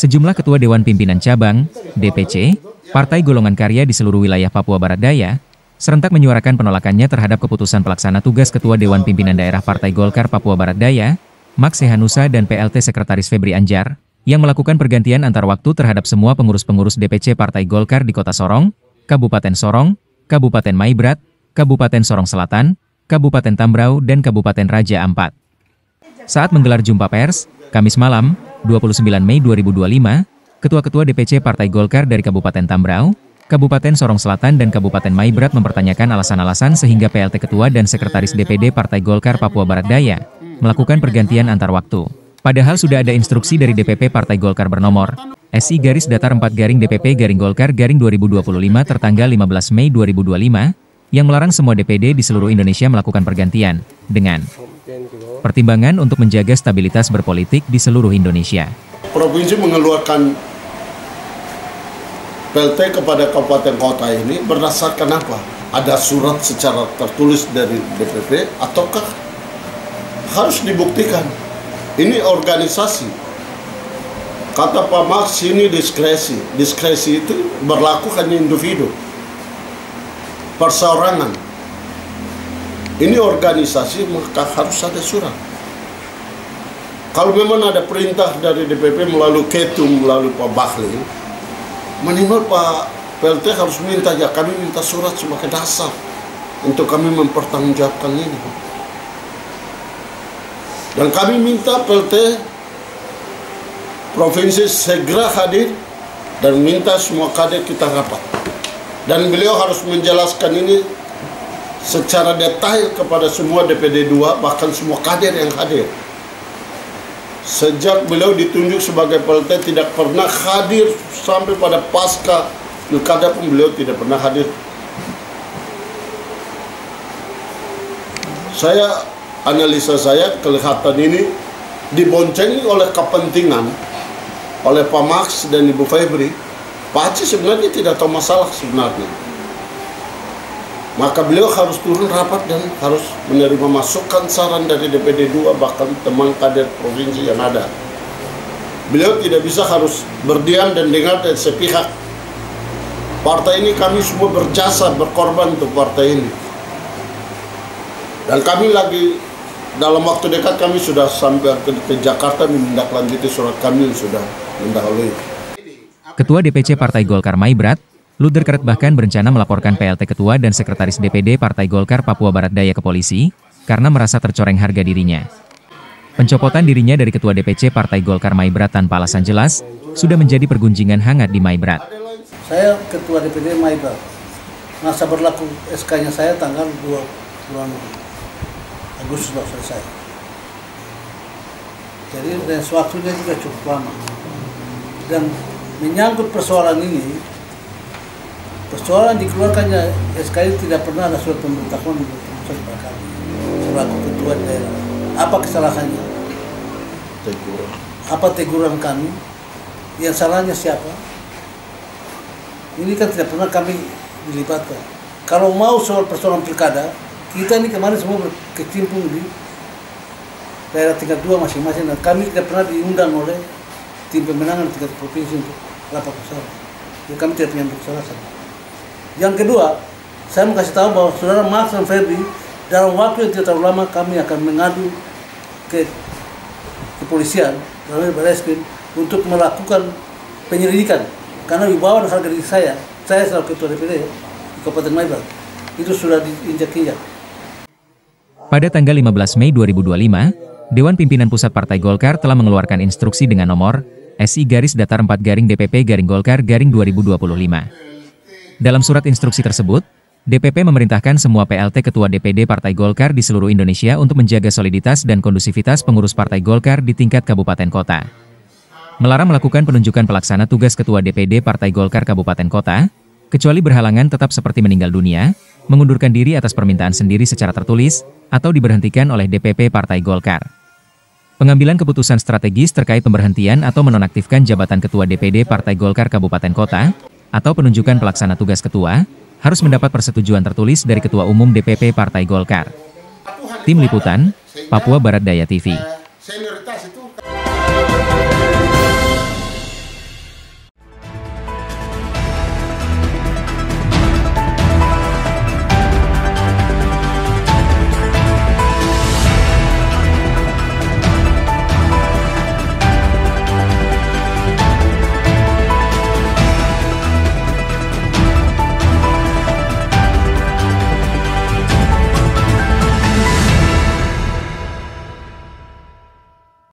Sejumlah ketua Dewan Pimpinan Cabang, DPC, Partai Golongan Karya di seluruh wilayah Papua Barat Daya, serentak menyuarakan penolakannya terhadap keputusan pelaksana tugas Ketua Dewan Pimpinan Daerah Partai Golkar Papua Barat Daya, Max Hehanusa dan PLT Sekretaris Febri Anjar, yang melakukan pergantian antar waktu terhadap semua pengurus-pengurus DPC Partai Golkar di Kota Sorong, Kabupaten Sorong, Kabupaten Maibrat, Kabupaten Sorong Selatan, Kabupaten Tambrau, dan Kabupaten Raja Ampat. Saat menggelar jumpa pers, Kamis malam, 29 Mei 2025, Ketua-Ketua DPC Partai Golkar dari Kabupaten Tambrau, Kabupaten Sorong Selatan dan Kabupaten Maibrat mempertanyakan alasan-alasan sehingga PLT Ketua dan Sekretaris DPD Partai Golkar Papua Barat Daya melakukan pergantian antar waktu. Padahal sudah ada instruksi dari DPP Partai Golkar bernomor SI-4-DPP-Golkar-2025 tertanggal 15 Mei 2025 yang melarang semua DPD di seluruh Indonesia melakukan pergantian dengan pertimbangan untuk menjaga stabilitas berpolitik di seluruh Indonesia. Provinsi mengeluarkan PLT kepada kabupaten kota ini berdasarkan apa? Ada surat secara tertulis dari DPP ataukah harus dibuktikan? Ini organisasi. Kata Pak Max ini diskresi. Diskresi itu berlaku hanya individu, perseorangan. Ini organisasi, maka harus ada surat. Kalau memang ada perintah dari DPP melalui Ketum, melalui Pak Bahlil, minimal Pak PLT harus minta, ya kami minta surat sebagai dasar untuk kami mempertanggungjawabkan ini. Dan kami minta PLT Provinsi segera hadir dan minta semua kader kita rapat. Dan beliau harus menjelaskan ini secara detail kepada semua DPD 2, bahkan semua kader yang hadir. Sejak beliau ditunjuk sebagai PLT tidak pernah hadir sampai pada pasca pilkada pun beliau tidak pernah hadir. Analisa saya kelihatan ini diboncengi oleh kepentingan oleh Pak Max dan Ibu Febri. Pak Haji sebenarnya tidak tahu masalah sebenarnya. Maka beliau harus turun rapat dan harus menerima masukan saran dari DPD 2 bahkan teman kader provinsi yang ada. Beliau tidak bisa harus berdiam dan dengar dari sepihak. Partai ini kami semua berjasa, berkorban untuk partai ini. Dan kami lagi dalam waktu dekat kami sudah sampai ke Jakarta menindaklanjuti surat kami yang sudah mendahului. Ketua DPC Partai Golkar Maibrat, Luder Keret bahkan berencana melaporkan PLT Ketua dan Sekretaris DPD Partai Golkar Papua Barat Daya ke polisi, karena merasa tercoreng harga dirinya. Pencopotan dirinya dari Ketua DPC Partai Golkar Maibrat tanpa alasan jelas, sudah menjadi pergunjingan hangat di Maibrat. Saya Ketua DPD Maibrat, masa berlaku SK-nya saya tanggal 2 bulan Agustus sudah selesai. Jadi waktunya juga cukup lama. Dan menyangkut persoalan ini, persoalan dikeluarkannya SK ini tidak pernah ada surat pemberitahuan di keputusan Pak kami selaku ketua daerah. Apa kesalahannya? Apa teguran kami? Yang salahnya siapa? Ini kan tidak pernah kami dilibatkan. Kalau mau soal persoalan pilkada, kita ini kemarin semua berkecimpung di daerah tingkat 2 masing-masing dan kami tidak pernah diundang oleh tim pemenangan tingkat provinsi untuk rapat bersama. Jadi kami tidak punya kesalahan. Yang kedua, saya mau kasih tahu bahwa saudara Max dan Febri dalam waktu yang tidak terlalu lama kami akan mengadu ke kepolisian dalam Barreskrim untuk melakukan penyelidikan karena di bawah harga diri saya selaku ketua DPD di Kabupaten Maibrat itu sudah diinjak-injak. Pada tanggal 15 Mei 2025, Dewan Pimpinan Pusat Partai Golkar telah mengeluarkan instruksi dengan nomor SI-4-DPP-Golkar-2025. Dalam surat instruksi tersebut, DPP memerintahkan semua PLT Ketua DPD Partai Golkar di seluruh Indonesia untuk menjaga soliditas dan kondusivitas pengurus Partai Golkar di tingkat kabupaten kota. Melarang melakukan penunjukan pelaksana tugas Ketua DPD Partai Golkar Kabupaten Kota, kecuali berhalangan tetap seperti meninggal dunia, mengundurkan diri atas permintaan sendiri secara tertulis, atau diberhentikan oleh DPP Partai Golkar. Pengambilan keputusan strategis terkait pemberhentian atau menonaktifkan jabatan Ketua DPD Partai Golkar Kabupaten Kota, atau penunjukan pelaksana tugas Ketua, harus mendapat persetujuan tertulis dari Ketua Umum DPP Partai Golkar. Tim Liputan, Papua Barat Daya TV.